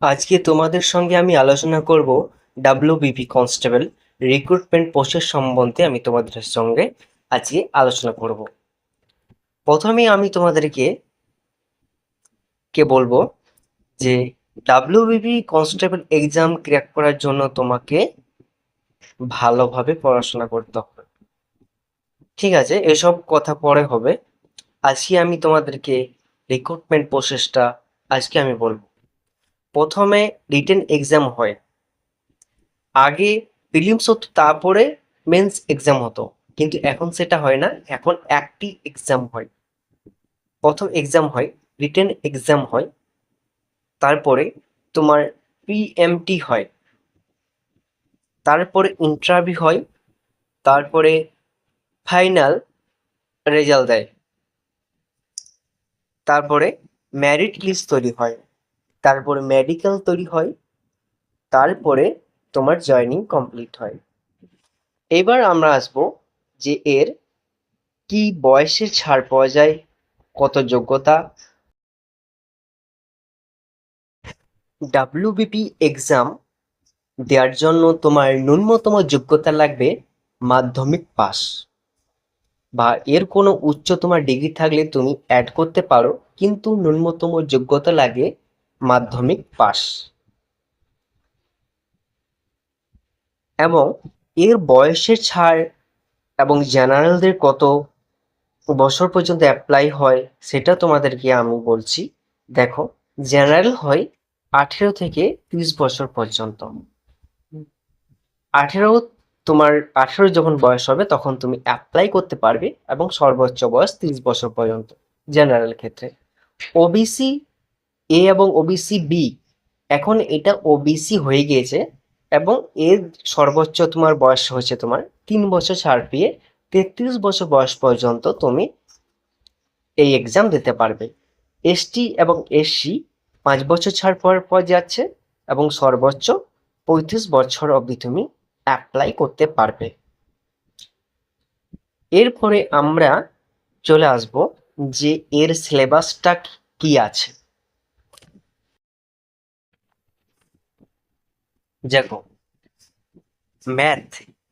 আজকে তোমাদের সঙ্গে আমি আলোচনা করব ডাব্লিউবিপি কনস্টেবল রিক্রুটমেন্ট প্রসেস সম্বন্ধে। আমি তোমাদের সঙ্গে আজকে আলোচনা করব। প্রথমেই আমি তোমাদেরকে বলবো যে ডাব্লিউবিপি কনস্টেবল এক্সাম ক্র্যাক করার জন্য তোমাকে ভালোভাবে পড়াশোনা করতে হবে। ঠিক আছে, এসব কথা পরে হবে। আজকে আমি তোমাদেরকে রিক্রুটমেন্ট প্রসেসটা আজকে আমি বলবো। প্রথমে রিটেন এক্সাম হয়। আগে প্রিলিমস হতো, তারপরে মেন্স এক্সাম হতো, কিন্তু এখন সেটা হয় না। এখন একটি এক্সাম হয়। প্রথম এক্সাম হয়, রিটেন এক্সাম হয়, তারপরে তোমার পিএমটি হয়, তারপরে ইন্টারভিউ হয়, তারপরে ফাইনাল রেজাল্ট দেয়, তারপরে মেরিট লিস্ট তৈরি হয়, তারপরে মেডিকেল তৈরি হয়, তারপরে তোমার জয়েনিং কমপ্লিট হয়। এবার আমরা আসবো যে এর কি বয়সের ছাড় পাওয়া যায়, কত যোগ্যতা। ডাব্লিউবিপি এক্সাম দেওয়ার জন্য তোমার ন্যূনতম যোগ্যতা লাগবে মাধ্যমিক পাস, বা এর কোনো উচ্চতম ডিগ্রি থাকলে তুমি অ্যাড করতে পারো, কিন্তু ন্যূনতম যোগ্যতা লাগে মাধ্যমিক পাস। এবং এর বয়সের ছাড় এবং জেনারেলদের কত বছর পর্যন্ত অ্যাপ্লাই হয় সেটা তোমাদেরকে আমি বলছি। দেখো, জেনারেল হয় 18 থেকে 30 বছর পর্যন্ত। 18 তোমার 18 যখন বয়স হবে তখন তুমি অ্যাপ্লাই করতে পারবে, এবং সর্বোচ্চ বয়স 30 বছর পর্যন্ত জেনারেল ক্ষেত্রে। ওবিসি এ এবং ওবিসি বি, এখন এটা ওবিসি হয়ে গিয়েছে, এবং এর সর্বোচ্চ তোমার বয়স হচ্ছে তোমার 3 বছর ছাড় পেয়ে 33 বছর বয়স পর্যন্ত তুমি এই এক্সাম দিতে পারবে। এসটি এবং এসসি 5 বছর ছাড় পর পর যাচ্ছে, এবং সর্বোচ্চ 35 বছর অবধি তুমি অ্যাপ্লাই করতে পারবে। এরপরে আমরা চলে আসব যে এর সিলেবাসটা কি আছে। দেখো,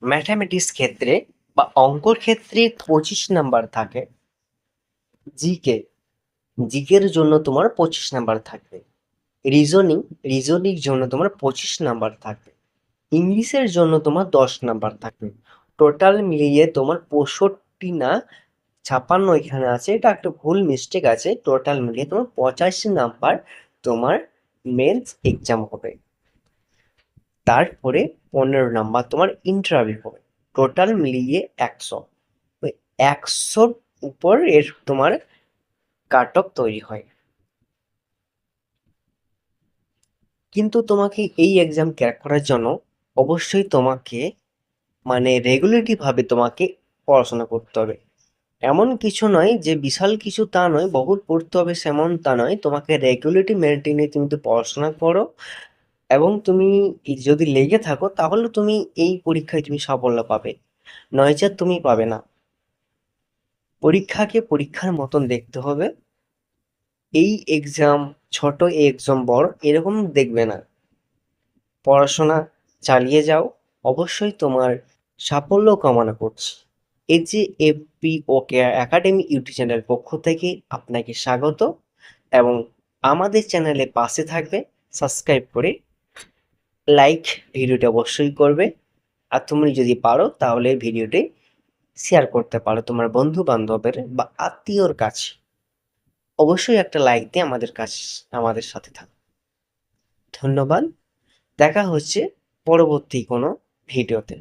ম্যাথমেটিক্স ক্ষেত্রে বা অঙ্কর ক্ষেত্রে 25 নাম্বার থাকে। জিকে জিকের জন্য তোমার 25 নাম্বার থাকবে। রিজনিং রিজনিং জন্য তোমার 25 নাম্বার থাকবে। ইংলিশের জন্য তোমার 10 নাম্বার থাকবে। টোটাল মিলিয়ে তোমার 65 না 56 এখানে আছে, এটা একটা ভুল মিস্টেক আছে। টোটাল মিলিয়ে তোমার 85 নাম্বার তোমার মেন্স এক্সাম হবে। তারপরে 15 নাম্বার তোমার ইন্টারভিউ হবে। টোটাল মিলিয়ে 100। 100-র উপর এর তোমার কাট অফ তৈরি হয়। কিন্তু তোমাকে এই এক্সাম ক্র্যাক করার জন্য অবশ্যই তোমাকে মানে রেগুলারলি ভাবে তোমাকে পড়াশোনা করতে হবে। এমন কিছু নয় যে বিশাল কিছু, তা নয়, বহুত পড়তে হবে সেমন তা নয়। তোমাকে রেগুলারিটি মেনটেনে তুমি তো পড়াশোনা করো, এবং তুমি যদি লেগে থাকো তাহলে তুমি এই পরীক্ষায় তুমি সাফল্য পাবে, নয়তো তুমি পাবে না। পরীক্ষাকে পরীক্ষার মতন দেখতে হবে। এই এক্সাম ছোট, এই এক্সাম বড় এরকম দেখবে না। পড়াশোনা চালিয়ে যাও, অবশ্যই তোমার সাফল্য কামনা করছি। এই যে এফপি ওকে একাডেমি ইউটিউব চ্যানেলের পক্ষ থেকে আপনাকে স্বাগত, এবং আমাদের চ্যানেলে পাশে থাকবে, সাবস্ক্রাইব করে লাইক ভিডিওটি অবশ্যই করবে। আর তুমি যদি পারো তাহলে ভিডিওটি শেয়ার করতে পারো তোমার বন্ধু বান্ধবের বা আত্মীয়র কাছে। অবশ্যই একটা লাইক দিয়ে আমাদের সাথে থাকো। ধন্যবাদ। দেখা হচ্ছে পরবর্তী কোনো ভিডিওতে।